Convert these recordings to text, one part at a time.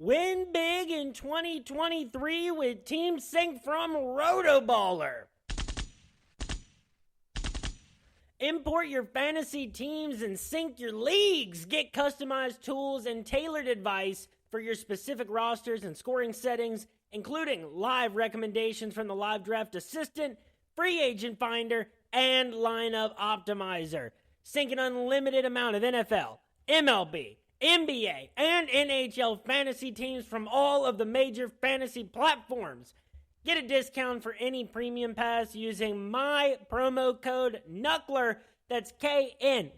Win big in 2023 with Team Sync from RotoBaller. Import your fantasy teams and sync your leagues. Get customized tools and tailored advice for your specific rosters and scoring settings, including live recommendations from the Live Draft Assistant, Free Agent Finder, and Lineup Optimizer. Sync an unlimited amount of NFL, MLB, NBA, and NHL fantasy teams from all of the major fantasy platforms. Get a discount for any premium pass using my promo code KNUCKLER. That's KNUCKLER,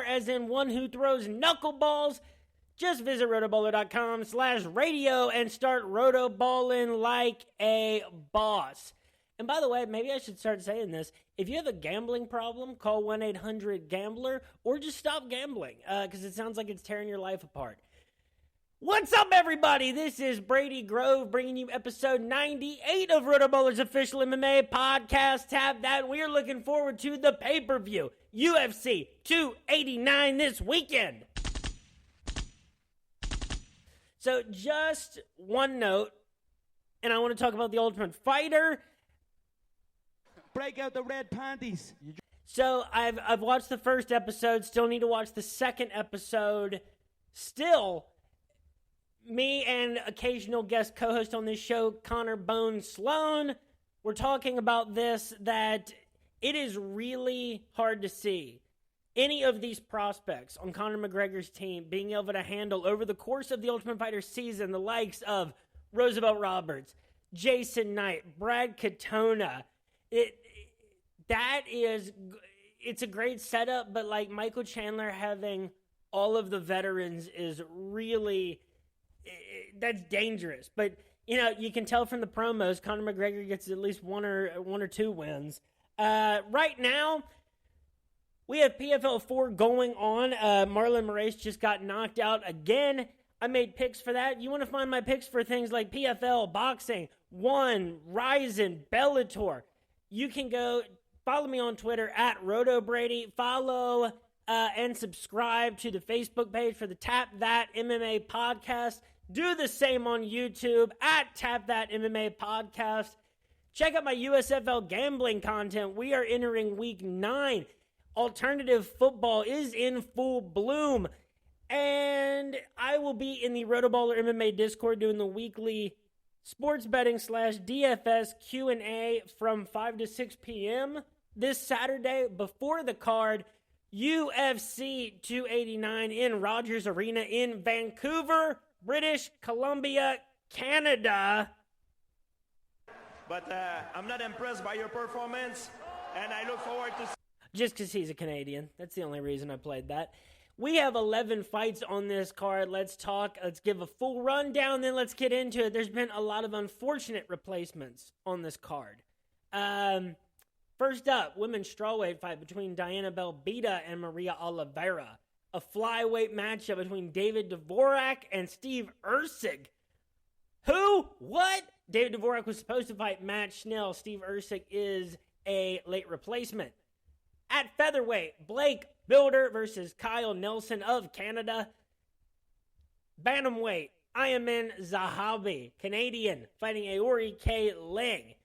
as in one who throws knuckleballs. Just visit rotoballer.com/radio and start rotoballing like a boss. And by the way, maybe I should start saying this. If you have a gambling problem, call 1-800-GAMBLER or just stop gambling because it sounds like it's tearing your life apart. What's up, everybody? This is Brady Grove bringing you episode 98 of RotoBaller's official MMA podcast. Tap that. We're looking forward to the pay-per-view, UFC 289 this weekend. So just one note, and I want to talk about The Ultimate Fighter. Break out the red panties. So I've watched the first episode, still need to watch the second episode. Still, me and occasional guest co-host on this show, Connor Bone Sloan, we're talking about this, that it is really hard to see any of these prospects on Conor McGregor's team being able to handle over the course of the Ultimate Fighter season the likes of Roosevelt Roberts, Jason Knight, Brad Katona. It's a great setup, but like Michael Chandler having all of the veterans is really, that's dangerous. But, you know, you can tell from the promos, Conor McGregor gets at least one or two wins. Right now, we have PFL 4 going on. Marlon Moraes just got knocked out again. I made picks for that. You want to find my picks for things like PFL, boxing, One, Ryzen, Bellator. You can go follow me on Twitter at RotoBrady. Follow and subscribe to the Facebook page for the Tap That MMA podcast. Do the same on YouTube at Tap That MMA podcast. Check out my USFL gambling content. We are entering week 9. Alternative football is in full bloom. And I will be in the RotoBaller MMA Discord doing the weekly sports betting / DFS Q&A from 5 to 6 p.m. this Saturday before the card, UFC 289 in Rogers Arena in Vancouver, British Columbia, Canada. But I'm not impressed by your performance, and I look forward to... Just because he's a Canadian. That's the only reason I played that. We have 11 fights on this card. Let's talk. Let's give a full rundown, then let's get into it. There's been a lot of unfortunate replacements on this card. First up, women's strawweight fight between Diana Belbita and Maria Oliveira. A flyweight matchup between David Dvorak and Steve Erceg. Who? What? David Dvorak was supposed to fight Matt Schnell. Steve Erceg is a late replacement. At featherweight, Blake Builder versus Kyle Nelson of Canada. Bantamweight, Ayman Zahabi, Canadian, fighting Aori K. Ling.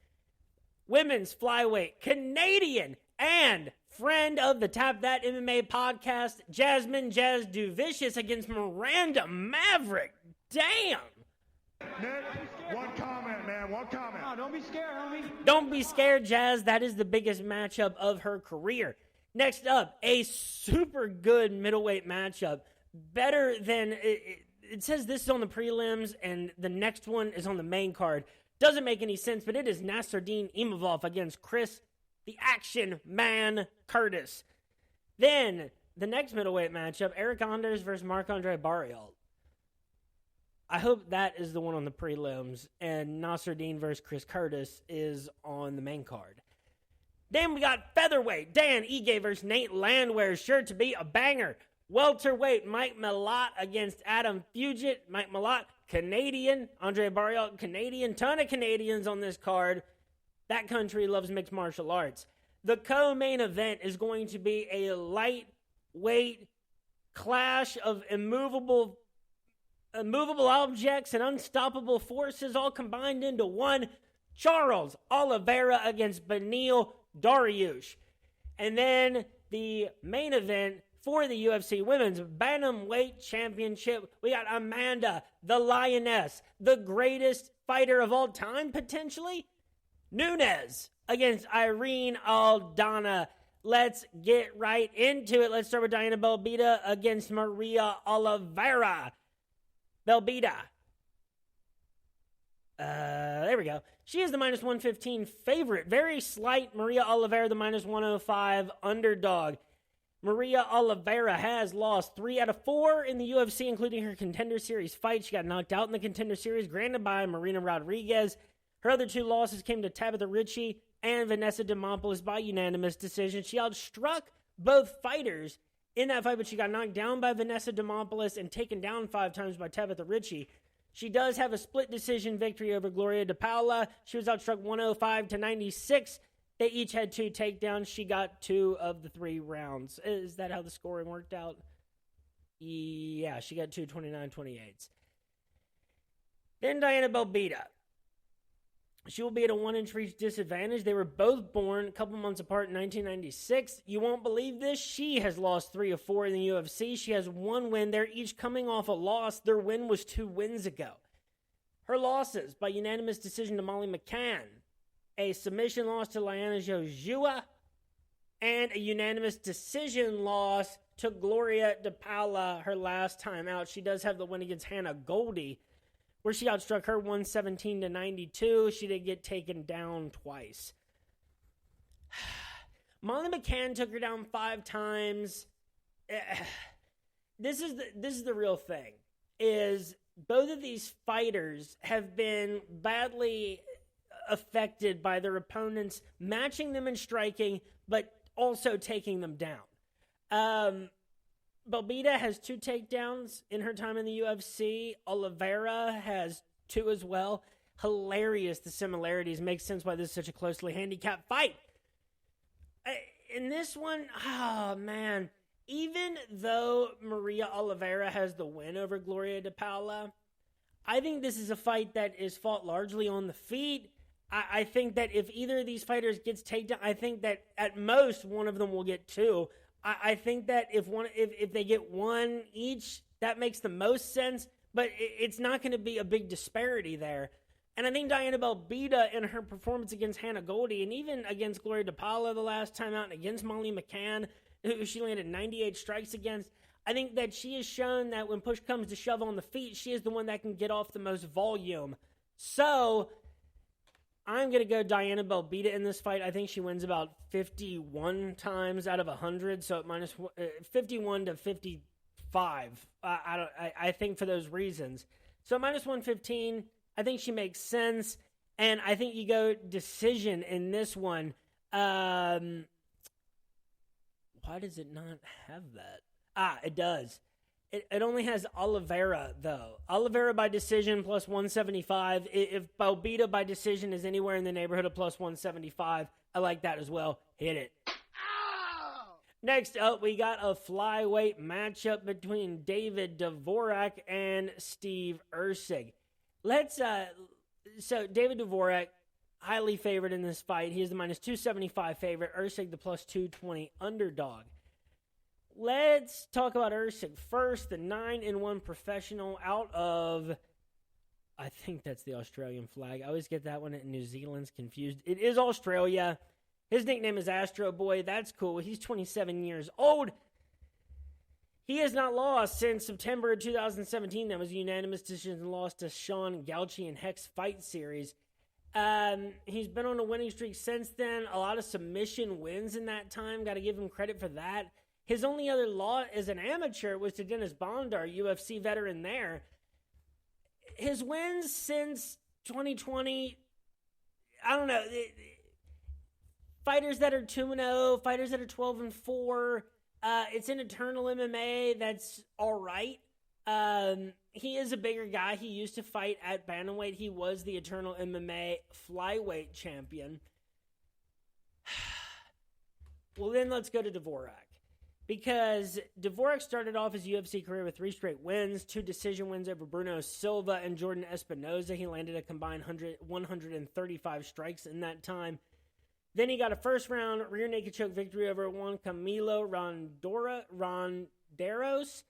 Women's flyweight, Canadian and friend of the Tap That MMA podcast, Jasmine Jazz Duvicious against Miranda Maverick. Damn! Nick, one comment, man. One comment. Oh, don't be scared, homie. Don't be scared, Jazz. That is the biggest matchup of her career. Next up, a super good middleweight matchup. Better than... It says this is on the prelims, and the next one is on the main card. Doesn't make any sense, but it is Nasruddin Imavov against Chris, the Action Man, Curtis. Then, the next middleweight matchup, Eric Anders versus Marc-Andre Barriault. I hope that is the one on the prelims, and Nasruddin versus Chris Curtis is on the main card. Then we got featherweight, Dan Ige versus Nate Landwehr, sure to be a banger. Welterweight, Mike Malott against Adam Fugit. Mike Malott, Canadian. Andre Barriault, Canadian. Ton of Canadians on this card. That country loves mixed martial arts. The co-main event is going to be a lightweight clash of immovable movable objects and unstoppable forces all combined into one. Charles Oliveira against Beneil Dariush. And then the main event for the UFC Women's Bantamweight Championship, we got Amanda, the Lioness, the greatest fighter of all time, potentially, Nunes against Irene Aldana. Let's get right into it. Let's start with Diana Belbita against Maria Oliveira. Belbita. There we go. She is the minus 115 favorite. Very slight. Maria Oliveira, the minus 105 underdog. Maria Oliveira has lost 3 out of 4 in the UFC, including her Contender Series fight. She got knocked out in the Contender Series, granted by Marina Rodriguez. Her other 2 losses came to Tabitha Ricci and Vanessa Demopoulos by unanimous decision. She outstruck both fighters in that fight, but she got knocked down by Vanessa Demopoulos and taken down 5 times by Tabitha Ricci. She does have a split decision victory over Gloria DePaula. She was outstruck 105-96. They each had 2 takedowns. She got 2 of the 3 rounds. Is that how the scoring worked out? Yeah, she got 2 29-28s. Then Diana Belbita. She will be at a 1-inch reach disadvantage. They were both born a couple months apart in 1996. You won't believe this. She has lost 3 of 4 in the UFC. She has 1 win. They're each coming off a loss. Their win was 2 wins ago. Her losses by unanimous decision to Molly McCann, a submission loss to Liana Jojua, and a unanimous decision loss to Gloria DePaula her last time out. She does have the win against Hannah Goldie, where she outstruck her 117-92. She did get taken down twice. Molly McCann took her down 5 times. This is the real thing. Is both of these fighters have been badly affected by their opponents matching them in striking, but also taking them down. Belbita has 2 takedowns in her time in the UFC. Oliveira has 2 as well. Hilarious, the similarities. Makes sense why this is such a closely handicapped fight. In this one, oh man. Even though Maria Oliveira has the win over Gloria DePaula, I think this is a fight that is fought largely on the feet. I think that if either of these fighters gets taken down, I think that at most one of them will get 2. I think that if they get 1 each, that makes the most sense, but it's not going to be a big disparity there. And I think Diana Belbita in her performance against Hannah Goldie and even against Gloria DePaula the last time out and against Molly McCann, who she landed 98 strikes against, I think that she has shown that when push comes to shove on the feet, she is the one that can get off the most volume. So I'm going to go Diana Belbita in this fight. I think she wins about 51 times out of 100, so at minus 51 to 55. I think for those reasons. So minus 115, I think she makes sense, and I think you go decision in this one. Why does it not have that? It does. It only has Oliveira, though. Oliveira by decision plus 175. If Belbita by decision is anywhere in the neighborhood of plus 175, I like that as well. Hit it. Ow! Next up, we got a flyweight matchup between David Dvorak and Steve Erceg. So David Dvorak, highly favored in this fight. He is the minus 275 favorite. Erceg the plus 220 underdog. Let's talk about Erceg first, the 9-1 professional out of, I think that's the Australian flag. I always get that one, and New Zealand's confused. It is Australia. His nickname is Astro Boy. That's cool. He's 27 years old. He has not lost since September of 2017. That was a unanimous decision loss to Sean Gauchi in Hex Fight Series. He's been on a winning streak since then. A lot of submission wins in that time. Got to give him credit for that. His only other loss as an amateur was to Dennis Bondar, UFC veteran there. His wins since 2020, I don't know. Fighters that are 2-0, fighters that are 12-4. It's in Eternal MMA. That's all right. He is a bigger guy. He used to fight at bantamweight. He was the Eternal MMA flyweight champion. Well, then let's go to Dvorak. because Dvorak started off his UFC career with 3 straight wins, 2 decision wins over Bruno Silva and Jordan Espinoza. He landed a combined 135 strikes in that time. Then he got a first-round rear naked choke victory over Juan Camilo Ronderos,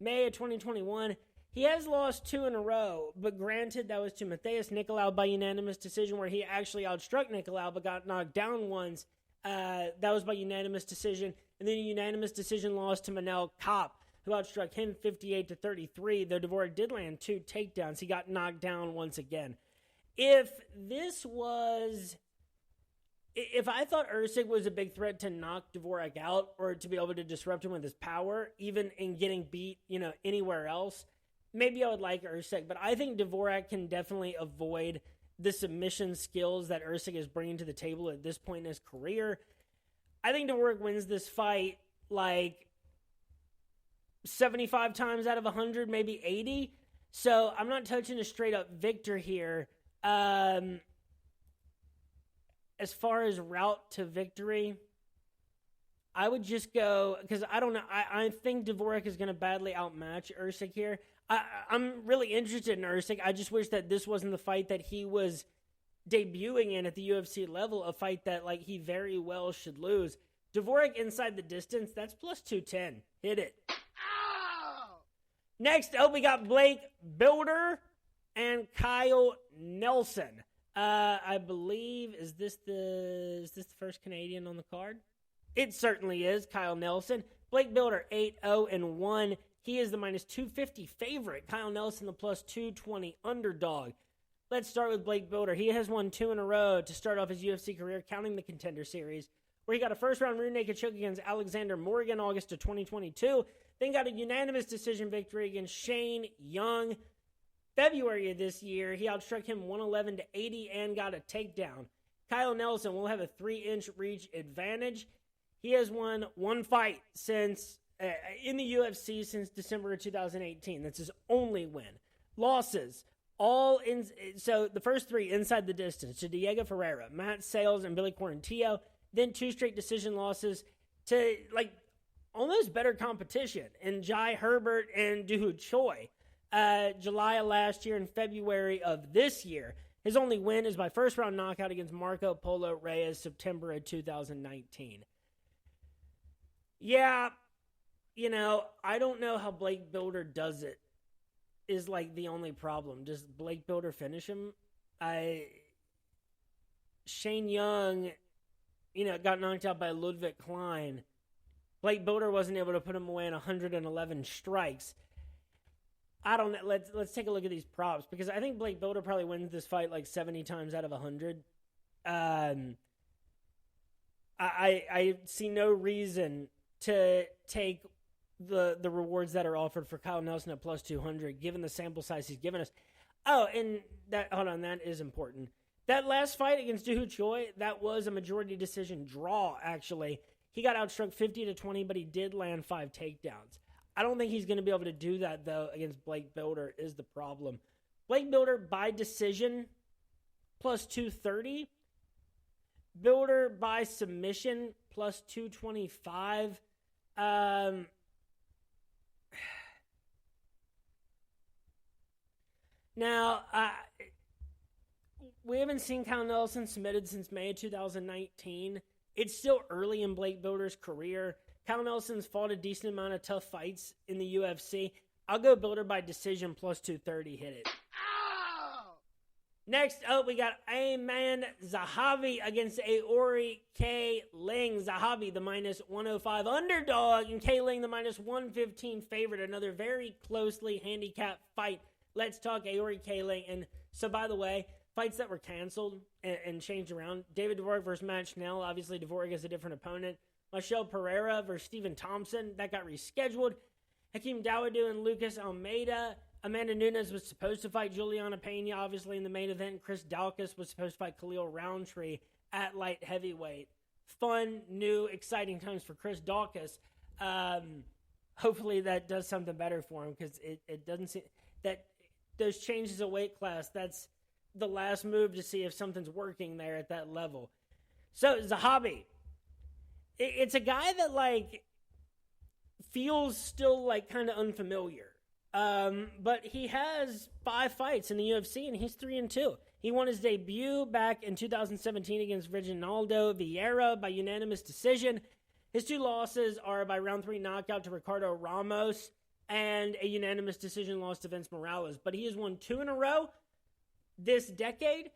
May of 2021. He has lost 2 in a row, but granted, that was to Matheus Nicolau by unanimous decision, where he actually outstruck Nicolau but got knocked down once. That was by unanimous decision. And then a unanimous decision loss to Beneil Kopp, who outstruck him 58-33, though Dvorak did land 2 takedowns. He got knocked down once again. If I thought Usyk was a big threat to knock Dvorak out or to be able to disrupt him with his power, even in getting beat, anywhere else, maybe I would like Usyk. But I think Dvorak can definitely avoid the submission skills that Usyk is bringing to the table at this point in his career. I think Dvorak wins this fight like 75 times out of 100, maybe 80. So I'm not touching a straight-up victor here. As far as route to victory, I would just go, because I don't know, I think Dvorak is going to badly outmatch Usyk here. I'm really interested in Usyk. I just wish that this wasn't the fight that he was debuting in at the UFC level, a fight that he very well should lose. Dvorak inside the distance, that's plus 210. Hit it. Ow! Next up, we got Blake Bilder and Kyle Nelson. I believe, is this the first Canadian on the card? It certainly is, Kyle Nelson. Blake Bilder, 8-0-1. He is the minus 250 favorite. Kyle Nelson, the plus 220 underdog. Let's start with Blake Bilder. He has won 2 in a row to start off his UFC career, counting the Contender Series, where he got a first-round rear naked choke against Alexander Morgan August of 2022, then got a unanimous decision victory against Shane Young February of this year. He outstruck him 111-80 and got a takedown. Kyle Nelson will have a 3-inch reach advantage. He has won 1 fight since in the UFC since December of 2018. That's his only win. Losses, so the first 3 inside the distance to Diego Ferreira, Matt Sales, and Billy Quarantillo. Then 2 straight decision losses to almost better competition in Jai Herbert and Dooho Choi. July of last year and February of this year. His only win is by first-round knockout against Marco Polo Reyes, September of 2019. Yeah, I don't know how Blake Bilder does it, is the only problem. Does Blake Bilder finish him? Shane Young, got knocked out by Ludwig Klein. Blake Bilder wasn't able to put him away in 111 strikes. I don't know. Let's take a look at these props, because I think Blake Bilder probably wins this fight 70 times out of 100. I see no reason to take the rewards that are offered for Kyle Nelson at plus 200, given the sample size he's given us. Oh, and that is important. That last fight against Dooho Choi, that was a majority decision draw, actually. He got outstruck 50-20, but he did land 5 takedowns. I don't think he's going to be able to do that, though, against Blake Bilder is the problem. Blake Bilder by decision, plus 230. Bilder by submission, plus 225. Now, we haven't seen Kyle Nelson submitted since May of 2019. It's still early in Blake Bilder's career. Kyle Nelson's fought a decent amount of tough fights in the UFC. I'll go Bilder by decision plus 230. Hit it. Ow! Next up, we got Ayman Zahabi against Aori K. Ling. Zahabi, the minus 105 underdog, and K. Ling, the minus 115 favorite. Another very closely handicapped fight. Let's talk Aori K. Ling. And so, by the way, fights that were canceled and changed around. David Dvorak versus Matt Schnell. Obviously, Dvorak is a different opponent. Michelle Pereira versus Stephen Thompson. That got rescheduled. Hakeem Dawodu and Lucas Almeida. Amanda Nunes was supposed to fight Juliana Pena, obviously, in the main event. Chris Daukaus was supposed to fight Khalil Roundtree at light heavyweight. Fun, new, exciting times for Chris Daukaus. Hopefully that does something better for him, because it doesn't seem that those changes of weight class, that's the last move to see if something's working there at that level. So, Zahabi. It's a guy that, feels still like kind of unfamiliar. But he has 5 fights in the UFC, and he's 3-2. He won his debut back in 2017 against Reginaldo Vieira by unanimous decision. His 2 losses are by round 3 knockout to Ricardo Ramos and a unanimous decision loss to Vince Morales. But he has won 2 in a row this decade.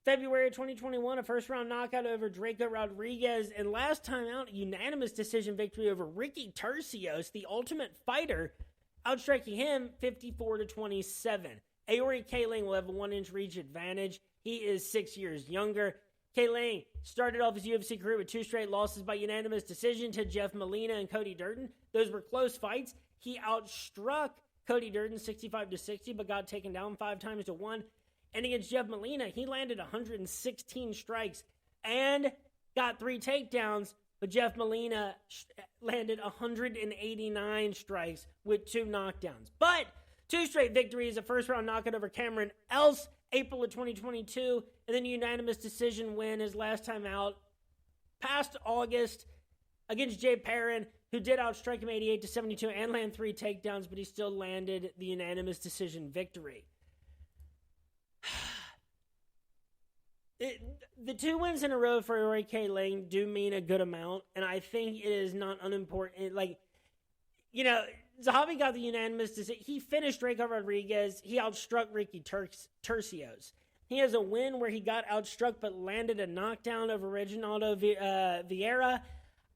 February 2021, a first-round knockout over Draco Rodriguez, and last time out, a unanimous decision victory over Ricky Turcios, the Ultimate Fighter, outstriking him 54-27. Aori Kaling will have a 1-inch reach advantage. He is 6 years younger. Kaling started off his UFC career with 2 straight losses by unanimous decision to Jeff Molina and Cody Durden. Those were close fights. He outstruck Cody Durden 65-60, but got taken down 5-1. And against Jeff Molina, he landed 116 strikes and got 3 takedowns, but Jeff Molina landed 189 strikes with 2 knockdowns. But 2 straight victories, a first-round knockout over Cameron Else, April of 2022, and then a unanimous decision win his last time out past August against Jay Perrin, who did outstrike him 88-72 and land 3 takedowns, but he still landed the unanimous decision victory. The 2 wins in a row for Roy K. Lang do mean a good amount, and I think it is not unimportant. Zahavi got the unanimous decision. He finished Draco Rodriguez. He outstruck Ricky Turcios. He has a win where he got outstruck but landed a knockdown over Reginaldo Vieira.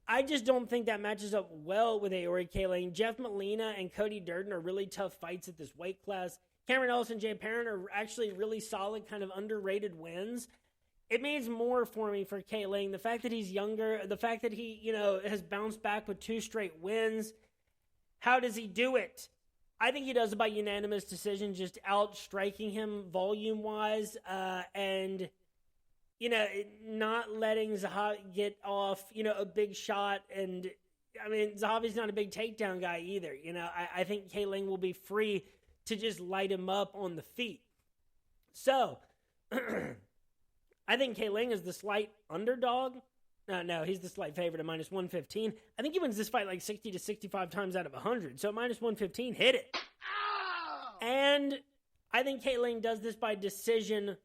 I just don't think that matches up well with Aori Kaling. Jeff Molina and Cody Durden are really tough fights at this weight class. Cameron Else and Jay Perrin are actually really solid, kind of underrated wins. It means more for me for Kaling. The fact that he's younger, the fact that he, has bounced back with 2 straight wins. How does he do it? I think he does it by unanimous decision, just outstriking him volume-wise, and, not letting Zahavi get off, a big shot. And, Zahavi's not a big takedown guy either. I think Kaling will be free to just light him up on the feet. So, I think Kaling is the slight underdog. No, he's the slight favorite at minus 115. I think he wins this fight like 60 to 65 times out of 100. So minus 115, hit it. Ow! And I think Kaling does this by decision.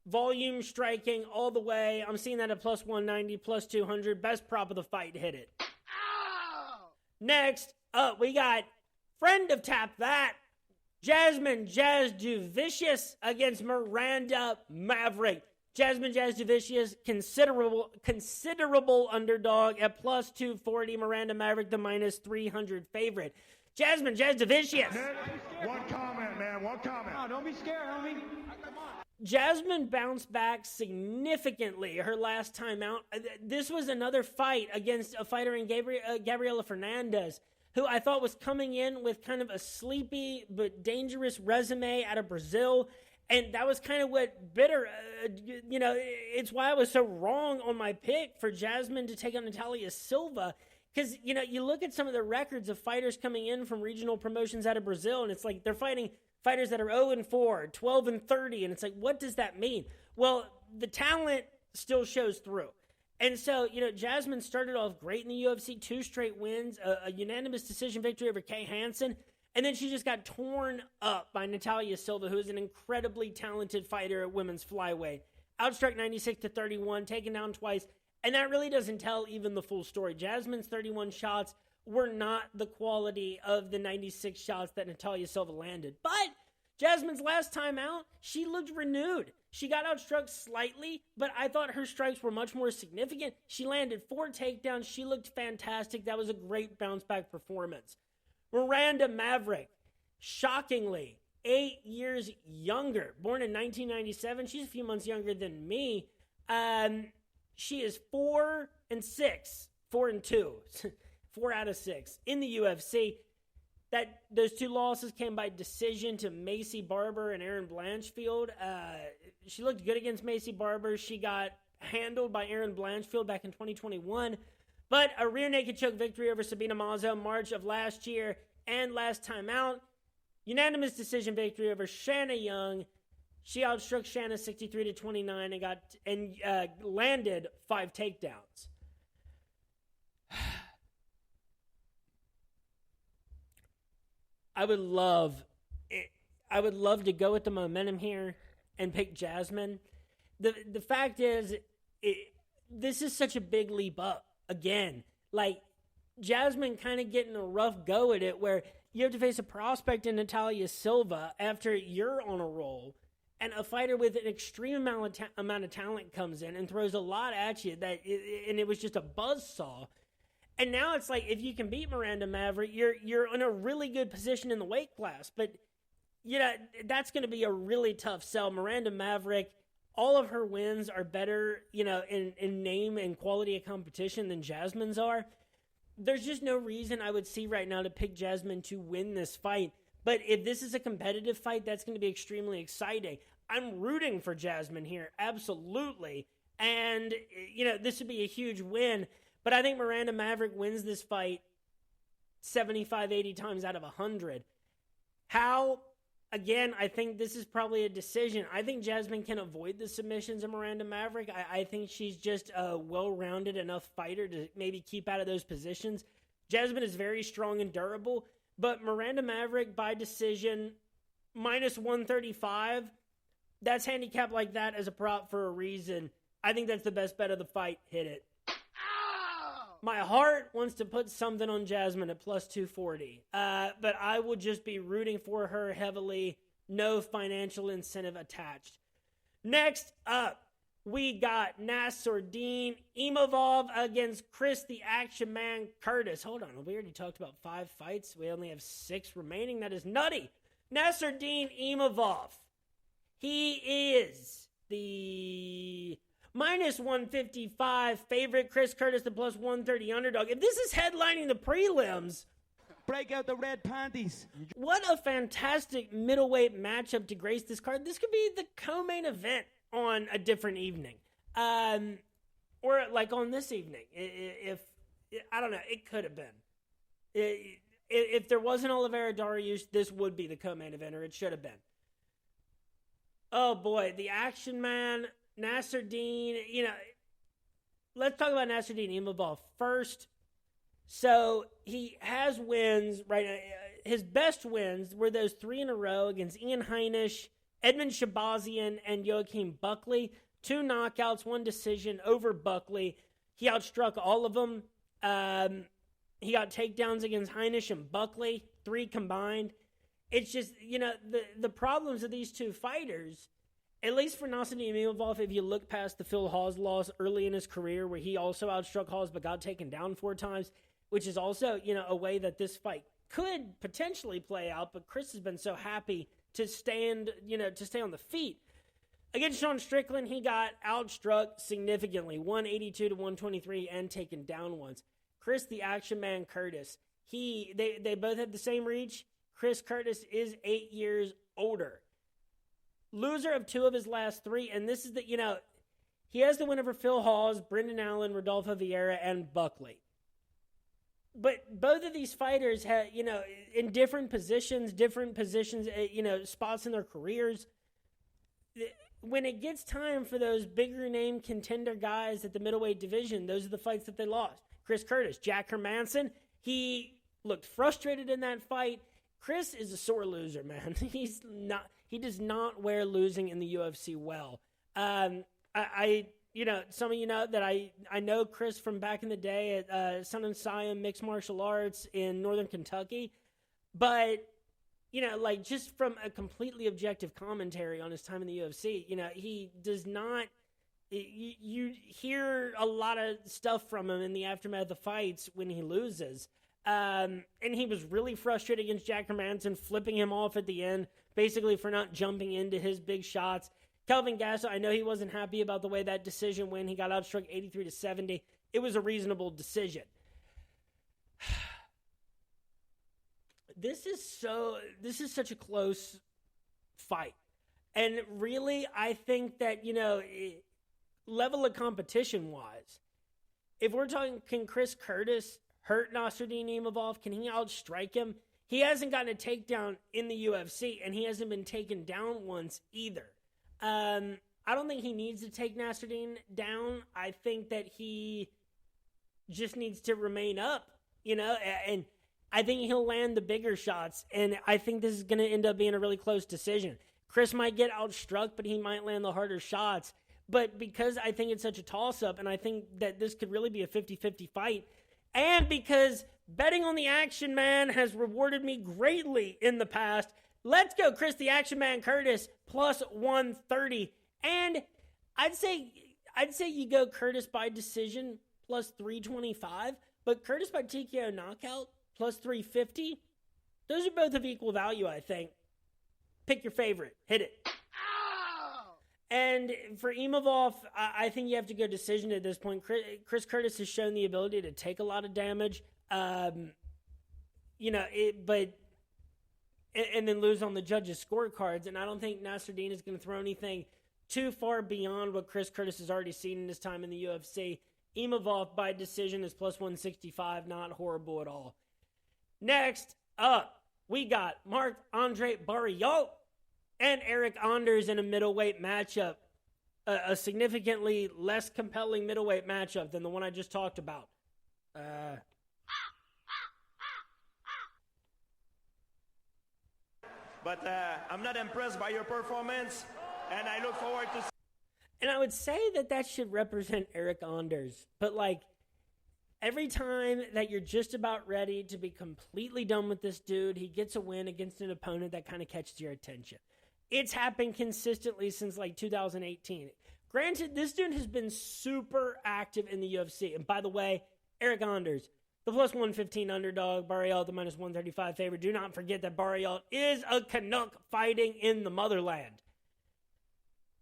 Volume striking all the way. I'm seeing that at plus 190, plus 200. Best prop of the fight, hit it. Ow! Next up, we got friend of Tap That, Jasmine Jazz Duvicious against Miranda Maverick. Jasmine Jazz Duvicious, considerable underdog at plus 240. Miranda Maverick, the minus 300 favorite. Jasmine Jazz Duvicious. One comment, man. One comment. No, don't be scared, homie. Come on. Jasmine bounced back significantly her last time out. This was another fight against a fighter in Gabriela Fernandez, who I thought was coming in with kind of a sleepy but dangerous resume out of Brazil. And that was kind of what it's why I was so wrong on my pick for Jasmine to take on Natalia Silva. Because, you look at some of the records of fighters coming in from regional promotions out of Brazil, and it's like they're fighting fighters that are 0-4, 12-30, and it's like, what does that mean? Well, the talent still shows through. And so, Jasmine started off great in the UFC, 2 straight wins, a unanimous decision victory over Kay Hansen. And then she just got torn up by Natalia Silva, who is an incredibly talented fighter at women's flyweight. Outstruck 96-31, taken down twice. And that really doesn't tell even the full story. Jasmine's 31 shots were not the quality of the 96 shots that Natalia Silva landed. But Jasmine's last time out, she looked renewed. She got outstruck slightly, but I thought her strikes were much more significant. She landed 4 takedowns. She looked fantastic. That was a great bounce-back performance. Miranda Maverick, shockingly, 8 years younger, born in 1997. She's a few months younger than me. She is 4-2, 4 out of 6 in the UFC. Those 2 losses came by decision to Macy Barber and Erin Blanchfield. She looked good against Macy Barber. She got handled by Erin Blanchfield back in 2021. But a rear naked choke victory over Sabina Mazo March of last year and last time out. Unanimous decision victory over Shanna Young. She outstruck Shanna 63-29 and landed 5 takedowns. I would love to go with the momentum here and pick Jasmine. The fact is, this is such a big leap up. Again, like, Jasmine kind of getting a rough go at it where you have to face a prospect in Natalia Silva after you're on a roll, and a fighter with an extreme amount of talent comes in and throws a lot at you, and it was just a buzzsaw. And now it's like, if you can beat Miranda Maverick, you're in a really good position in the weight class. But, that's going to be a really tough sell. Miranda Maverick, all of her wins are better, in name and quality of competition than Jasmine's are. There's just no reason I would see right now to pick Jasmine to win this fight. But if this is a competitive fight, that's going to be extremely exciting. I'm rooting for Jasmine here, absolutely. And, this would be a huge win. But I think Miranda Maverick wins this fight 75, 80 times out of 100. How? Again, I think this is probably a decision. I think Jasmine can avoid the submissions of Miranda Maverick. I think she's just a well-rounded enough fighter to maybe keep out of those positions. Jasmine is very strong and durable, but Miranda Maverick by decision, minus 135, that's handicapped like that as a prop for a reason. I think that's the best bet of the fight. Hit it. My heart wants to put something on Jasmine at plus 240, but I will just be rooting for her heavily. No financial incentive attached. Next up, we got Nassourdine Imavov against Chris the Action Man Curtis. Hold on, we already talked about 5 fights. We only have 6 remaining. That is nutty. Nassourdine Imavov. He is the minus 155 favorite. Chris Curtis, the plus 130 underdog. If this is headlining the prelims, Break out the red panties. what a fantastic middleweight matchup to grace this card. This could be the co-main event on a different evening. Or like on this evening. If I don't know, it could have been. If there wasn't Oliveira Dariush, this would be the co-main event, or it should have been. Oh boy, the Action Man, Nassourdine, let's talk about Nassourdine Imavov first. So he has wins, right? His best wins were those 3 in a row against Ian Heinisch, Edmund Shabazian, and Joaquin Buckley. 2 knockouts, 1 decision over Buckley. He outstruck all of them. He got takedowns against Heinisch and Buckley, 3 combined. It's just, the problems of these 2 fighters, at least for Nassourdine Imavov, if you look past the Phil Hawes loss early in his career where he also outstruck Hawes but got taken down 4 times, which is also, a way that this fight could potentially play out, but Chris has been so happy to stand, to stay on the feet. Against Sean Strickland, he got outstruck significantly, 182 to 123, and taken down once. Chris the Action Man Curtis, they both had the same reach. Chris Curtis is 8 years older. Loser of 2 of his last 3, and this is he has the win over Phil Hawes, Brendan Allen, Rodolfo Vieira, and Buckley. But both of these fighters had, in different positions, spots in their careers. When it gets time for those bigger name contender guys at the middleweight division, those are the fights that they lost. Chris Curtis, Jack Hermanson, he looked frustrated in that fight. Chris is a sore loser, man. He does not wear losing in the UFC well. Some of you know that I know Chris from back in the day at Sun and Siam Mixed Martial Arts in Northern Kentucky. But, just from a completely objective commentary on his time in the UFC, he does not, you hear a lot of stuff from him in the aftermath of fights when he loses. And he was really frustrated against Jack Hermanson, flipping him off at the end, basically for not jumping into his big shots. Kelvin Gastelum, I know he wasn't happy about the way that decision went. He got outstruck 83 to 70. It was a reasonable decision. This is such a close fight. And really, I think that, level of competition wise, if we're talking, can Chris Curtis hurt Nassourdine Imavov? Can he outstrike him? He hasn't gotten a takedown in the UFC, and he hasn't been taken down once either. I don't think he needs to take Nassourdine down. I think that he just needs to remain up, and I think he'll land the bigger shots, and I think this is going to end up being a really close decision. Chris might get outstruck, but he might land the harder shots. But because I think it's such a toss-up, and I think that this could really be a 50-50 fight, and because betting on the Action Man has rewarded me greatly in the past, let's go Chris the Action Man Curtis plus 130. And I'd say you go Curtis by decision plus 325, but Curtis by TKO knockout plus 350. Those are both of equal value, I think. Pick your favorite. Hit it. And for Imavov, I think you have to go decision at this point. Chris Curtis has shown the ability to take a lot of damage, and then lose on the judges' scorecards. And I don't think Nasruddin is going to throw anything too far beyond what Chris Curtis has already seen in his time in the UFC. Imavov by decision is plus 165, not horrible at all. Next up, we got Marc-Andre Barriault and Eric Anders in a middleweight matchup. A significantly less compelling middleweight matchup than the one I just talked about. But I'm not impressed by your performance, and I look forward to... And I would say that should represent Eric Anders. But, every time that you're just about ready to be completely done with this dude, he gets a win against an opponent that kind of catches your attention. It's happened consistently since 2018. Granted, this dude has been super active in the UFC. And by the way, Eric Anders, the plus 115 underdog, Barriault, the minus 135 favorite. Do not forget that Barriault is a Canuck fighting in the motherland.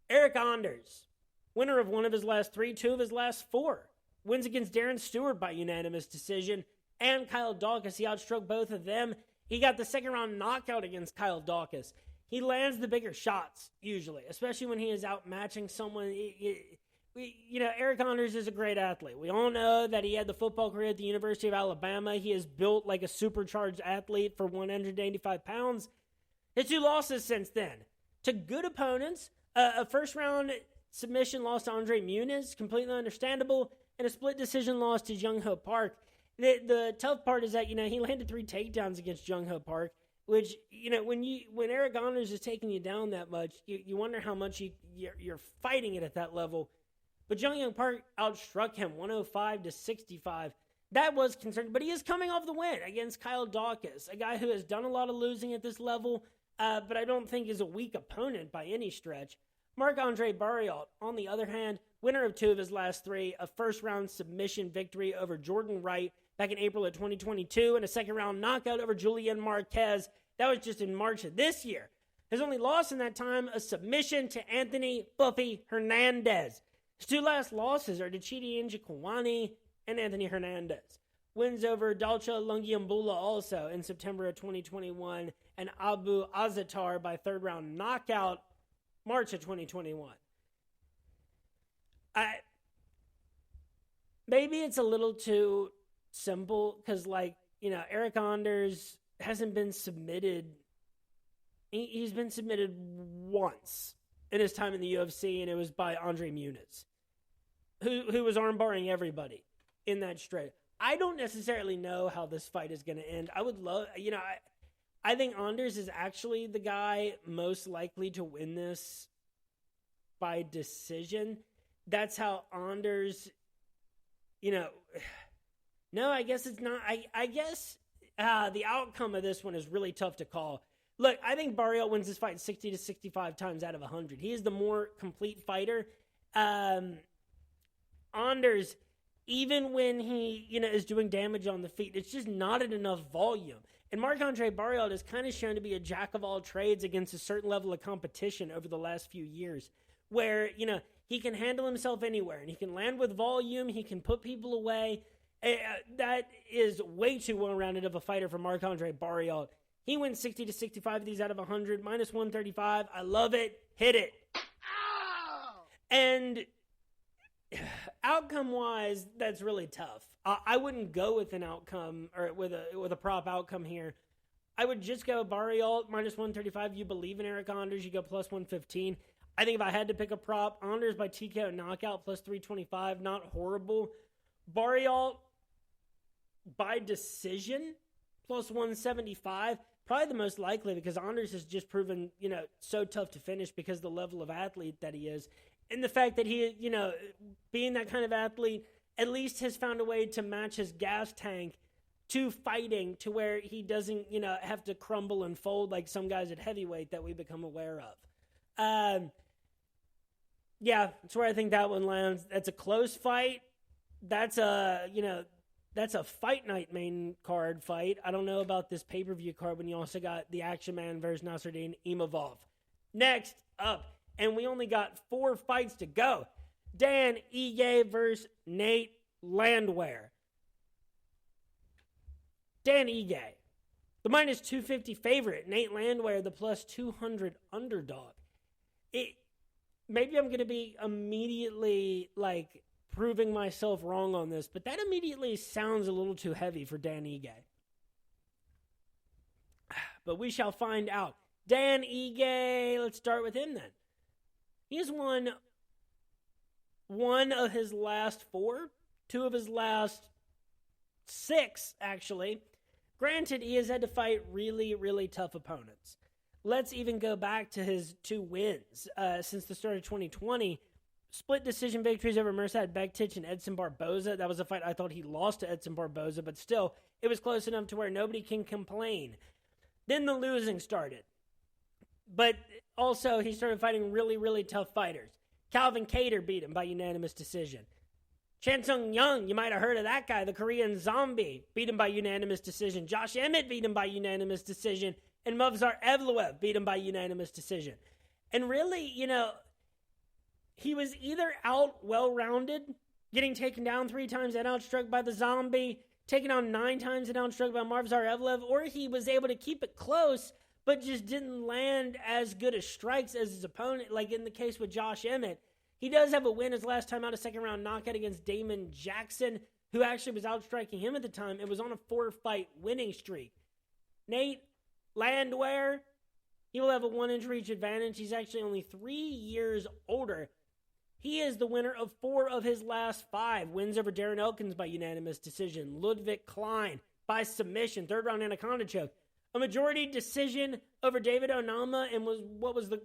Eric Anders, winner of one of his last three, two of his last four. Wins against Darren Stewart by unanimous decision. And Kyle Dawkins, he outstruck both of them. He got the second round knockout against Kyle Dawkins. He lands the bigger shots, usually, especially when he is outmatching someone. Eric Anders is a great athlete. We all know that he had the football career at the University of Alabama. He is built like a supercharged athlete for 185 pounds. His two losses since then to good opponents, a first-round submission loss to Andre Muniz, completely understandable, and a split decision loss to Jung Ho Park. The tough part is that, he landed 3 takedowns against Jung Ho Park, which, when Eric Anders is taking you down that much, you wonder how much you're fighting it at that level. But Jung Ho Park outstruck him 105-65. That was concerning, but he is coming off the win against Kyle Dawkins, a guy who has done a lot of losing at this level, but I don't think is a weak opponent by any stretch. Marc-Andre Barriault, on the other hand, winner of 2 of his last 3, a first-round submission victory over Jordan Wright back in April of 2022, and a second-round knockout over Julian Marquez. That was just in March of this year. His only loss in that time, a submission to Anthony Buffy Hernandez. His 2 last losses are to Chidi Njokuani and Anthony Hernandez. Wins over Dalcha Lungiambula also in September of 2021, and Abu Azatar by third-round knockout March of 2021. Maybe it's a little too simple because, Eric Anders hasn't been submitted. He's been submitted once in his time in the UFC, and it was by Andre Muniz, who was armbarring everybody in that straight. I don't necessarily know how this fight is going to end. I would love, I think Anders is actually the guy most likely to win this by decision. That's how Anders, no, I guess it's not. I guess the outcome of this one is really tough to call. Look, I think Barriault wins this fight 60 to 65 times out of 100. He is the more complete fighter. Anders, even when he, is doing damage on the feet, it's just not at enough volume. And Marc-Andre Barriault is kind of shown to be a jack of all trades against a certain level of competition over the last few years, where, he can handle himself anywhere, and he can land with volume, he can put people away. That is way too well-rounded of a fighter for Marc-Andre Barriault. He wins 60 to 65 of these out of 100, minus 135. I love it. Hit it. And outcome-wise, that's really tough. I wouldn't go with an outcome or with a prop outcome here. I would just go Barriault minus 135. You believe in Eric Anders, you go plus 115. I think if I had to pick a prop, Anders by TKO knockout plus 325, not horrible. Barriault by decision plus 175. Probably the most likely because Anders has just proven, so tough to finish because of the level of athlete that he is. And the fact that he, being that kind of athlete, at least has found a way to match his gas tank to fighting to where he doesn't, have to crumble and fold like some guys at heavyweight that we become aware of. Yeah, that's where I think that one lands. That's a close fight. That's a fight night main card fight. I don't know about this pay-per-view card when you also got the Action Man versus Nasruddin Imavov. Next up, and we only got 4 fights to go. Dan Ige versus Nate Landwehr. Dan Ige, the minus 250 favorite. Nate Landwehr, the plus 200 underdog. Maybe I'm going to be immediately, proving myself wrong on this, but that immediately sounds a little too heavy for Dan Ige. But we shall find out. Dan Ige, let's start with him then. He has won 1 of his last 4, 2 of his last 6, actually. Granted, he has had to fight really, really tough opponents. Let's even go back to his 2 wins since the start of 2020. Split decision victories over Mirsad Bektic and Edson Barboza. That was a fight I thought he lost to Edson Barboza, but still, it was close enough to where nobody can complain. Then the losing started. But also, he started fighting really, really tough fighters. Calvin Kattar beat him by unanimous decision. Chan Sung Young, you might have heard of that guy, the Korean Zombie, beat him by unanimous decision. Josh Emmett beat him by unanimous decision. And Movsar Evloev beat him by unanimous decision. And really, he was either out well-rounded, getting taken down 3 times and outstruck by the Zombie, taken down 9 times and outstruck by Movsar Evloev, or he was able to keep it close, but just didn't land as good as strikes as his opponent, like in the case with Josh Emmett. He does have a win his last time out, a second-round knockout against Damon Jackson, who actually was outstriking him at the time. It was on a 4-fight winning streak. Nate Landwehr, he will have a 1-inch reach advantage. He's actually only 3 years older. He is the winner of 4 of his last 5. Wins over Darren Elkins by unanimous decision. Ludwig Klein by submission, 3rd-round anaconda choke. A majority decision over David Onama and was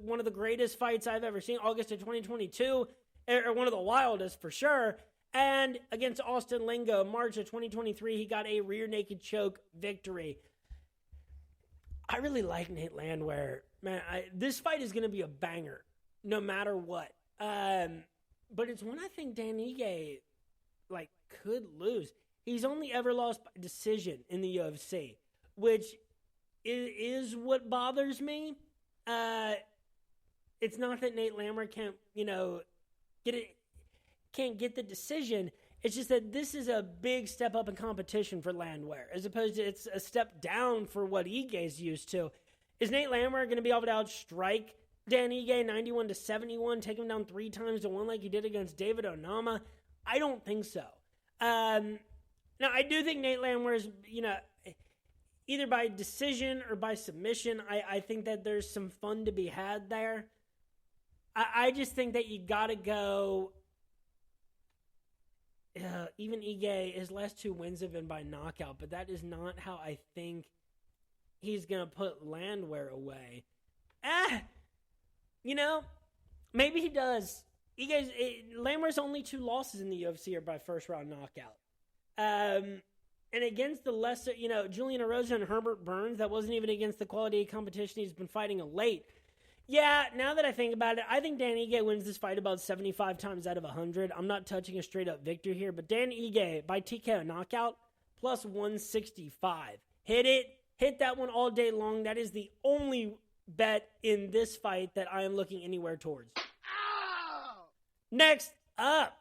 one of the greatest fights I've ever seen, August of 2022, or one of the wildest for sure. And against Austin Lingo, March of 2023, he got a rear naked choke victory. I really like Nate Landwehr. Man, this fight is going to be a banger, no matter what. But it's one I think Dan Ige, could lose. He's only ever lost by decision in the UFC, which is what bothers me. It's not that Nate Landwehr can't, can't get the decision. It's just that this is a big step up in competition for Landwehr, as opposed to it's a step down for what Ige's used to. Is Nate Landwehr going to be able to outstrike Dan Ige 91-71, take him down 3 times to 1 like he did against David Onama? I don't think so. Now, I do think Nate Landwehr is, either by decision or by submission. I think that there's some fun to be had there. I just think that you got to go. Even Ige, his last 2 wins have been by knockout, but that is not how I think he's going to put Landwehr away. Maybe he does. Landwehr's only 2 losses in the UFC are by first-round knockout. And against the lesser, Julian Erosa and Herbert Burns, that wasn't even against the quality of competition he's been fighting of late. Yeah, now that I think about it, I think Dan Ige wins this fight about 75 times out of 100. I'm not touching a straight-up victory here, but Dan Ige, by TKO knockout, plus 165. Hit it. Hit that one all day long. That is the only bet in this fight that I am looking anywhere towards. Ow! Next up,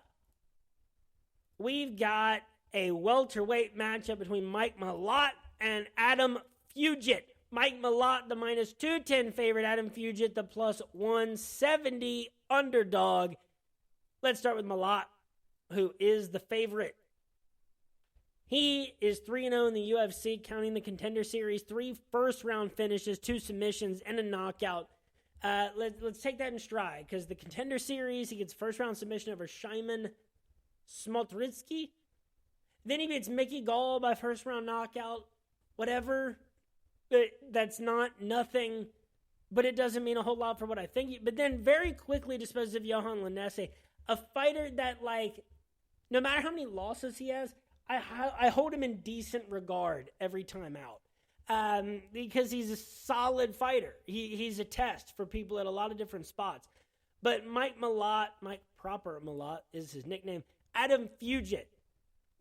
we've got a welterweight matchup between Mike Malott and Adam Fugit. Mike Malott, the minus 210 favorite. Adam Fugit, the plus 170 underdog. Let's start with Malott, who is the favorite. He is 3-0 in the UFC, counting the Contender Series. 3 first-round finishes, 2 submissions, and a knockout. Let's take that in stride, because the Contender Series, he gets first-round submission over Shimon Smotritsky. Then he beats Mickey Gall by first-round knockout. whatever. That's not nothing, but it doesn't mean a whole lot for what I think. But then very quickly disposed of Johan Lanese, a fighter that, like, no matter how many losses he has, I hold him in decent regard every time out. Because he's a solid fighter. He's a test for people at a lot of different spots. But Mike Proper Malott is his nickname. Adam Fugit,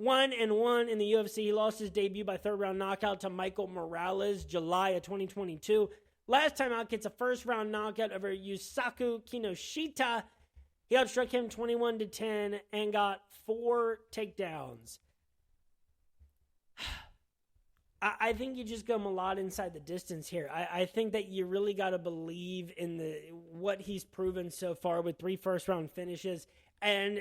1-1 in the UFC. He lost his debut by third-round knockout to Michael Morales, July of 2022. Last time out, gets a first-round knockout over Yusaku Kinoshita. He outstruck him 21-10 and got 4 takedowns. I think you just go Malott inside the distance here. I think that you really got to believe in what he's proven so far with 3 first-round finishes. And,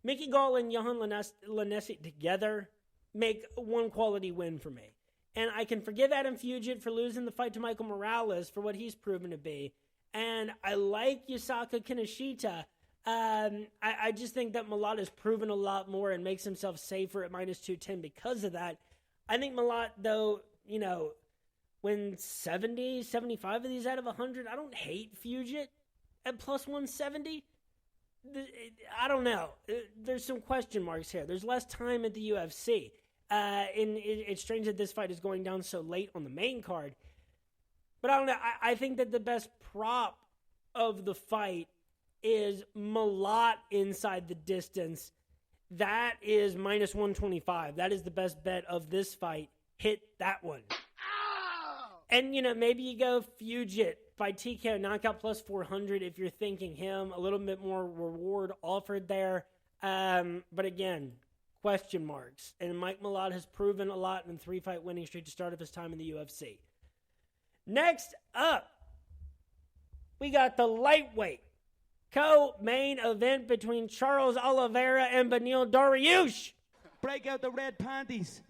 Mickey Gall and Johan Lanese together make one quality win for me. And I can forgive Adam Fugit for losing the fight to Michael Morales for what he's proven to be. And I like Yusaku Kinoshita. I just think that Malott has proven a lot more and makes himself safer at -210 because of that. I think Malott, though, when 70, 75 of these out of 100, I don't hate Fugit at +170. I don't know. There's some question marks here. There's less time at the UFC. And it's strange that this fight is going down so late on the main card. But I don't know. I think that the best prop of the fight is Malott inside the distance. That is -125. That is the best bet of this fight. Hit that one. And, maybe you go Fugit by TKO knockout +400 if you're thinking him. A little bit more reward offered there. But again, question marks. And Mike Malott has proven a lot in 3-fight winning streak to start of his time in the UFC. Next up, we got the lightweight co-main event between Charles Oliveira and Beneil Dariush. Break out the red panties.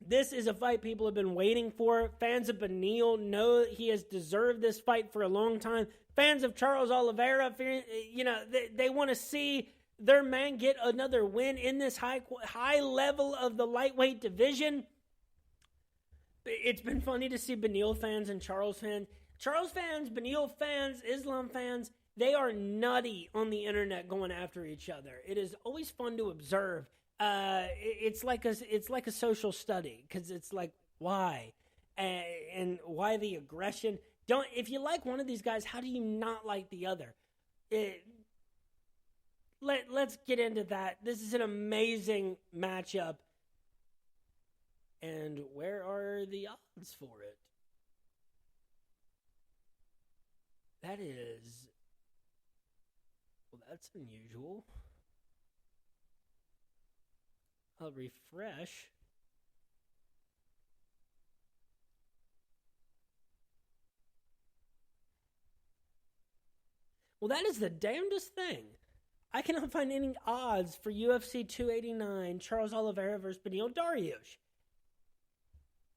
This is a fight people have been waiting for. Fans of Beneil know he has deserved this fight for a long time. Fans of Charles Oliveira, they want to see their man get another win in this high level of the lightweight division. It's been funny to see Beneil fans and Charles fans. Charles fans, Beneil fans, Islam fans, they are nutty on the internet going after each other. It is always fun to observe. It's like a social study because it's like why and why the aggression. If you like one of these guys, how do you not like the other? Let's get into that. This is an amazing matchup. And where are the odds for it? That is... Well, that's unusual. I'll refresh. Well, that is the damnedest thing. I cannot find any odds for UFC 289 Charles Oliveira versus Beneil Dariush.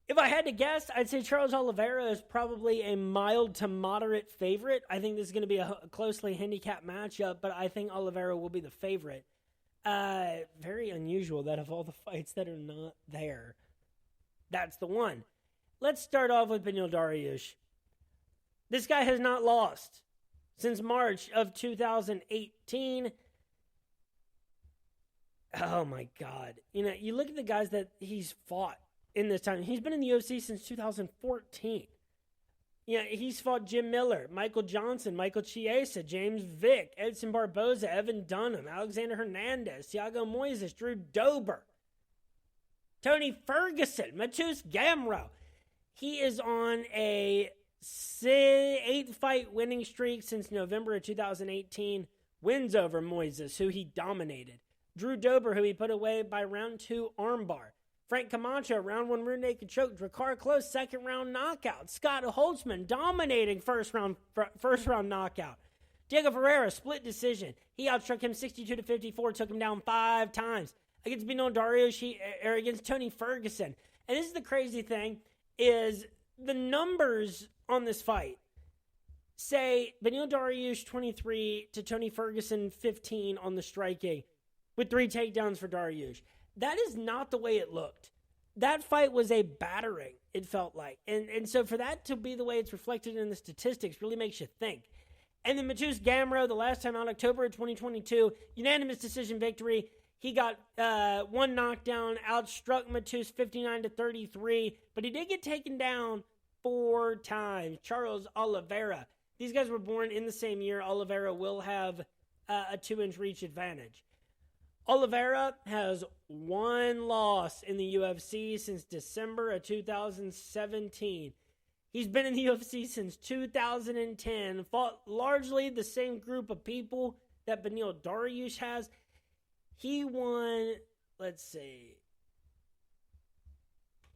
If I had to guess, I'd say Charles Oliveira is probably a mild to moderate favorite. I think this is going to be a closely handicapped matchup, but I think Oliveira will be the favorite. Very unusual that of all the fights that are not there, that's the one. Let's start off with Beneil Dariush. This guy has not lost since March of 2018. Oh my God. You look at the guys that he's fought in this time. He's been in the UFC since 2014. He's fought Jim Miller, Michael Johnson, Michael Chiesa, James Vick, Edson Barboza, Evan Dunham, Alexander Hernandez, Thiago Moises, Drew Dober, Tony Ferguson, Matus Gamrot. He is on a 8-fight winning streak since November of 2018. Wins over Moises, who he dominated. Drew Dober, who he put away by round 2 armbar. Frank Camacho, round 1 rear naked choke. Drakkar Klose, second round knockout. Scott Holtzman, dominating first round knockout. Diego Ferreira, split decision. He outstruck him 62-54, took him down 5 times. Against Beneil Dariush, against Tony Ferguson. And this is the crazy thing, is the numbers on this fight say Beneil Dariush 23 to Tony Ferguson 15 on the striking, with 3 takedowns for Dariush. That is not the way it looked. that fight was a battering, it felt like. And so for that to be the way it's reflected in the statistics really makes you think. And then Mateusz Gamrot, the last time out, October of 2022, unanimous decision victory. He got one knockdown, outstruck Mateusz 59-33, but he did get taken down 4 times. Charles Oliveira. These guys were born in the same year. Oliveira will have a 2-inch reach advantage. Oliveira has 1 loss in the UFC since December of 2017. He's been in the UFC since 2010, fought largely the same group of people that Beneil Dariush has. He won,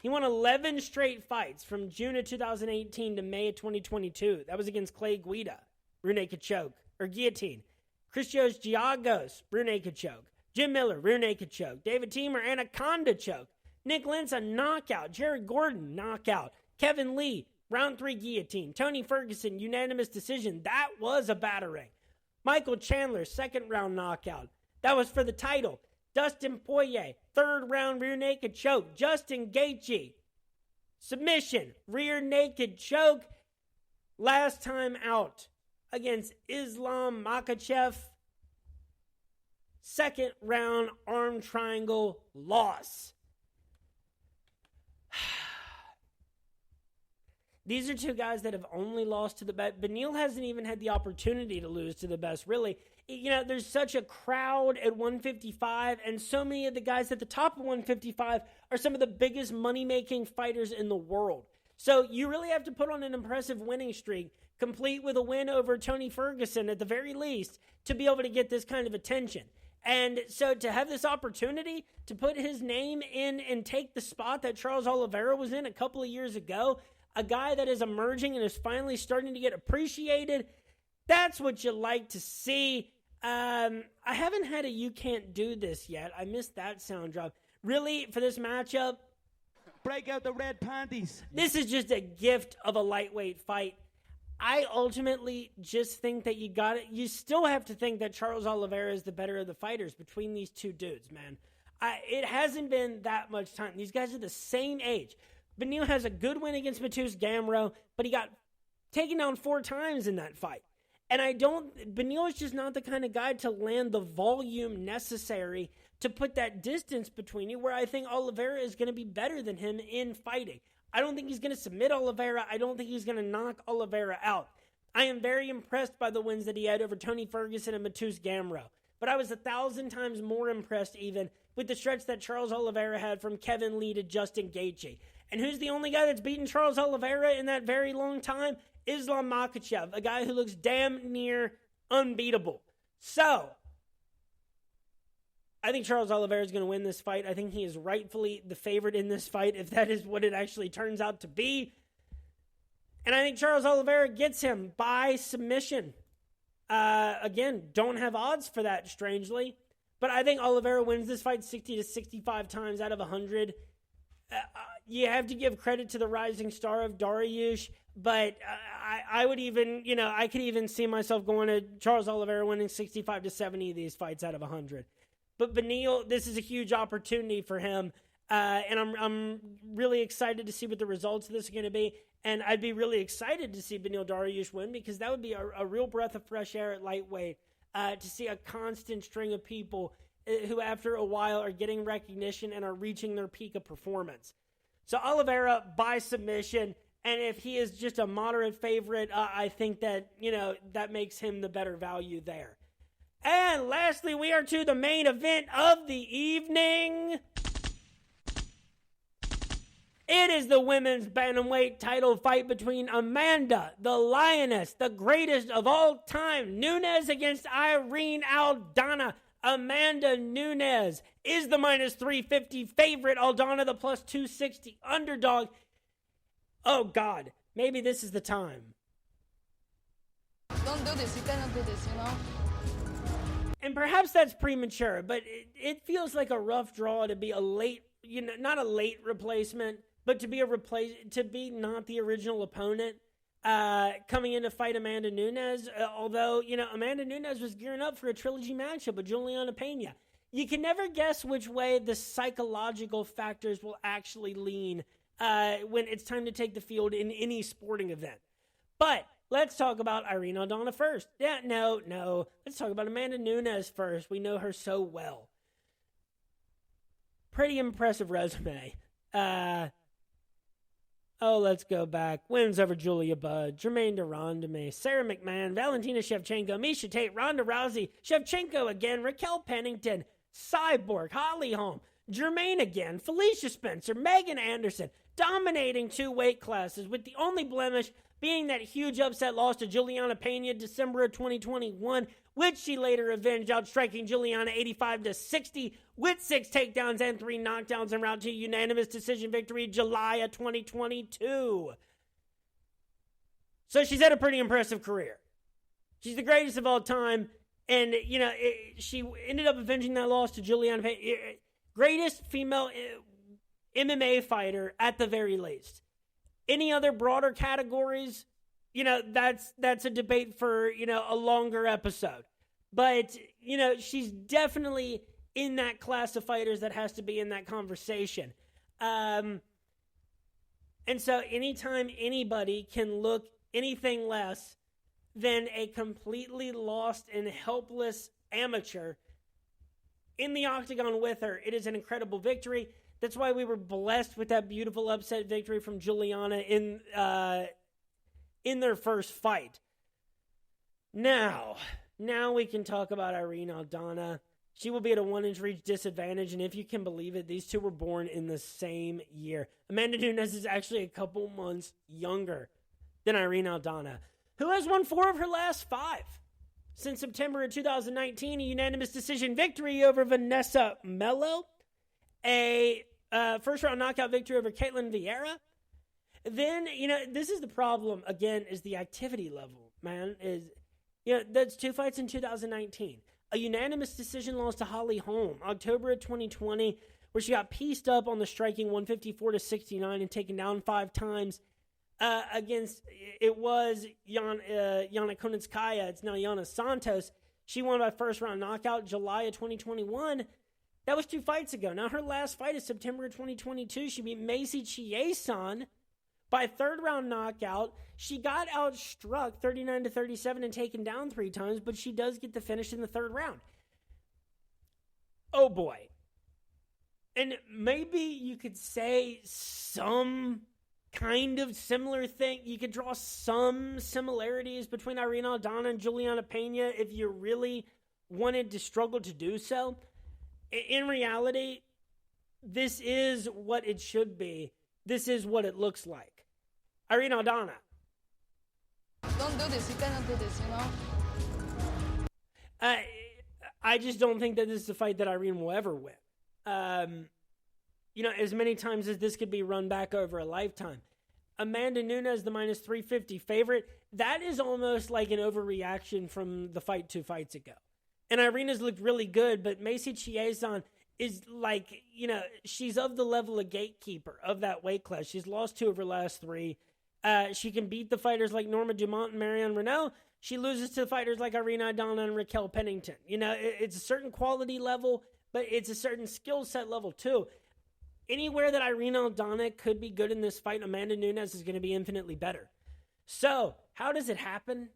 he won 11 straight fights from June of 2018 to May of 2022. That was against Clay Guida, rear naked choke, or guillotine. Christos Giagos, rear naked choke. Jim Miller, rear naked choke. David Teemer, anaconda choke. Nick Lentz, a knockout. Jared Gordon, knockout. Kevin Lee, round 3 guillotine. Tony Ferguson, unanimous decision. That was a battering. Michael Chandler, 2nd round knockout. That was for the title. Dustin Poirier, 3rd round rear naked choke. Justin Gaethje, submission, rear naked choke. Last time out against Islam Makhachev, 2nd round arm triangle loss. These are 2 guys that have only lost to the best. Beneil hasn't even had the opportunity to lose to the best, really. You know, there's such a crowd at 155, and so many of the guys at the top of 155 are some of the biggest money-making fighters in the world. So you really have to put on an impressive winning streak, complete with a win over Tony Ferguson at the very least, to be able to get this kind of attention. And so to have this opportunity to put his name in and take the spot that Charles Oliveira was in a couple of years ago, a guy that is emerging and is finally starting to get appreciated, that's what you like to see. I haven't had a "you can't do this" yet. I missed that sound drop. Really, for this matchup, Break out the red panties. this is just a gift of a lightweight fight. I ultimately just think that you still have to think that Charles Oliveira is the better of the fighters between these 2 dudes, man. It hasn't been that much time. These guys are the same age. Beneil has a good win against Mateusz Gamrot, but he got taken down 4 times in that fight. And Beneil is just not the kind of guy to land the volume necessary to put that distance between you, where I think Oliveira is going to be better than him in fighting. I don't think he's going to submit Oliveira. I don't think he's going to knock Oliveira out. I am very impressed by the wins that he had over Tony Ferguson and Mateusz Gamrot. But I was 1,000 times more impressed even with the stretch that Charles Oliveira had from Kevin Lee to Justin Gaethje. And who's the only guy that's beaten Charles Oliveira in that very long time? Islam Makhachev, a guy who looks damn near unbeatable. So, I think Charles Oliveira is going to win this fight. I think he is rightfully the favorite in this fight, if that is what it actually turns out to be. And I think Charles Oliveira gets him by submission. Again, don't have odds for that, strangely. But I think Oliveira wins this fight 60 to 65 times out of 100. You have to give credit to the rising star of Dariush, but I would even, I could even see myself going to Charles Oliveira winning 65 to 70 of these fights out of 100. But Beneil, this is a huge opportunity for him, and I'm really excited to see what the results of this are going to be. And I'd be really excited to see Beneil Dariush win, because that would be a real breath of fresh air at lightweight, to see a constant string of people who after a while are getting recognition and are reaching their peak of performance. So Oliveira by submission, and if he is just a moderate favorite, I think that, that makes him the better value there. And lastly, we are to the main event of the evening. It is the women's bantamweight title fight between Amanda, the Lioness, the greatest of all time, Nunes against Irene Aldana. Amanda Nunes is the minus 350 favorite. Aldana the plus 260 underdog. Oh, God. Maybe this is the time. Don't do this. You cannot do this, And perhaps that's premature, but it feels like a rough draw to be a late, not a late replacement, but to be not the original opponent coming in to fight Amanda Nunes. Although, Amanda Nunes was gearing up for a trilogy matchup with Juliana Pena. you can never guess which way the psychological factors will actually lean when it's time to take the field in any sporting event. But let's talk about Irene Aldana first. Yeah, no. Let's talk about Amanda Nunes first. We know her so well. Pretty impressive resume. Let's go back. Wins over Julia Budd, Jermaine Durandame, Sarah McMahon, Valentina Shevchenko, Miesha Tate, Ronda Rousey, Shevchenko again, Raquel Pennington, Cyborg, Holly Holm, Jermaine again, Felicia Spencer, Megan Anderson, dominating 2 weight classes, with the only blemish being that huge upset loss to Juliana Pena December of 2021, which she later avenged, outstriking Juliana 85-60 with 6 takedowns and 3 knockdowns en route to a unanimous decision victory July of 2022. So she's had a pretty impressive career. She's the greatest of all time, and, she ended up avenging that loss to Juliana Pena. Greatest female MMA fighter at the very least. Any other broader categories, that's a debate for, a longer episode. But, she's definitely in that class of fighters that has to be in that conversation. And so anytime anybody can look anything less than a completely lost and helpless amateur in the octagon with her, it is an incredible victory. That's why we were blessed with that beautiful upset victory from Juliana in their first fight. Now we can talk about Irene Aldana. She will be at a 1-inch reach disadvantage, and if you can believe it, these two were born in the same year. Amanda Nunes is actually a couple months younger than Irene Aldana, who has won 4 of her last 5. Since September of 2019, a unanimous decision victory over Vanessa Mello, a first-round knockout victory over Caitlin Vieira. Then, this is the problem, again, is the activity level, man. That's 2 fights in 2019. A unanimous decision loss to Holly Holm, October of 2020, where she got pieced up on the striking 154-69 and taken down 5 times against, it was Yana Konitskaya. It's now Yana Santos. She won by first-round knockout July of 2021. That was 2 fights ago. Now, her last fight is September of 2022. She beat Macy Chiasson by 3rd-round knockout. She got outstruck 39-37 and taken down 3 times, but she does get the finish in the 3rd round. Oh, boy. And maybe you could say some kind of similar thing. You could draw some similarities between Irene Aldana and Juliana Pena if you really wanted to struggle to do so. In reality, this is what it should be. This is what it looks like. Irene Aldana. Don't do this. You cannot do this, I just don't think that this is a fight that Irene will ever win. As many times as this could be run back over a lifetime. Amanda Nunes, the -350 favorite, that is almost like an overreaction from the fight 2 fights ago. And Irena's looked really good, but Macy Chiasson is like, she's of the level of gatekeeper of that weight class. She's lost 2 of her last 3. She can beat the fighters like Norma Dumont and Marianne Renault. She loses to fighters like Irene Aldana and Raquel Pennington. It's a certain quality level, but it's a certain skill set level too. Anywhere that Irene Aldana could be good in this fight, Amanda Nunes is going to be infinitely better. So, how does it happen?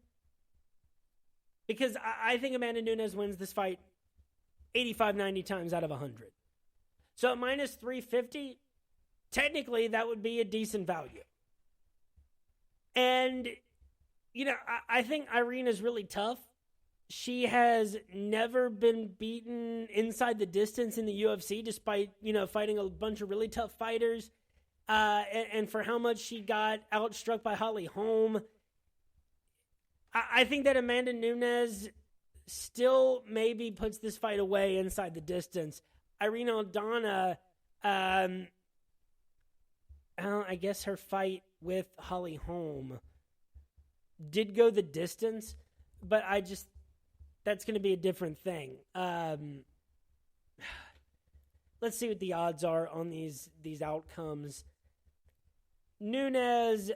Because I think Amanda Nunes wins this fight 85-90 times out of 100. So at -350, technically that would be a decent value. And, I think Irene is really tough. She has never been beaten inside the distance in the UFC, despite, fighting a bunch of really tough fighters. And for how much she got outstruck by Holly Holm. I think that Amanda Nunes still maybe puts this fight away inside the distance. Irene Aldana, I guess her fight with Holly Holm did go the distance, but that's going to be a different thing. Let's see what the odds are on these outcomes. Nunes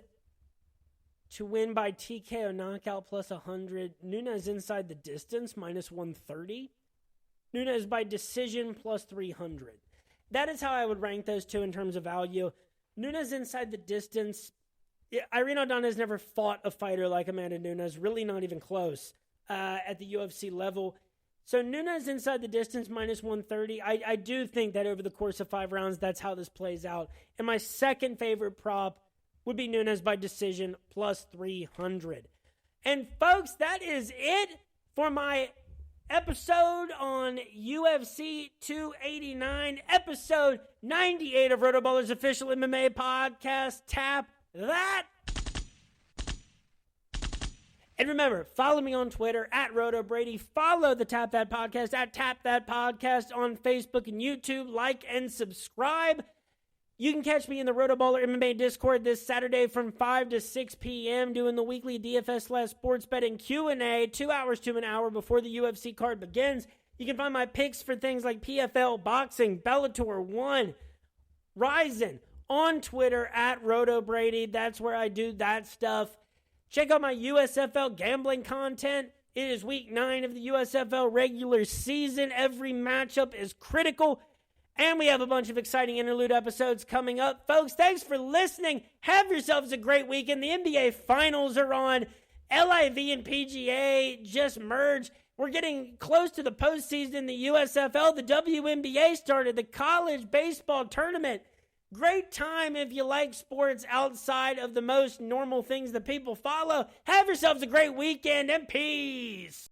to win by TKO knockout plus 100. Nunes inside the distance, -130. Nunes by decision plus 300. That is how I would rank those two in terms of value. Nunes inside the distance. Irene Aldana has never fought a fighter like Amanda Nunes, really not even close at the UFC level. So Nunes inside the distance minus 130. I do think that over the course of 5 rounds, that's how this plays out. And my second favorite prop would be Nunes by decision plus 300. And folks, that is it for my episode on UFC 289, episode 98 of RotoBallers' official MMA podcast. Tap that. And remember, follow me on Twitter at RotoBrady. Follow the Tap That Podcast at Tap That Podcast on Facebook and YouTube. Like and subscribe. You can catch me in the RotoBaller MMA Discord this Saturday from 5 to 6 p.m. doing the weekly DFS/sports betting Q&A, 2 hours to an hour before the UFC card begins. You can find my picks for things like PFL, boxing, Bellator 1, Ryzen on Twitter at RotoBrady. That's where I do that stuff. Check out my USFL gambling content. It is week 9 of the USFL regular season. Every matchup is critical. And we have a bunch of exciting interlude episodes coming up. Folks, thanks for listening. Have yourselves a great weekend. The NBA Finals are on. LIV and PGA just merged. We're getting close to the postseason in the USFL. The WNBA started. The college baseball tournament. Great time if you like sports outside of the most normal things that people follow. Have yourselves a great weekend and peace.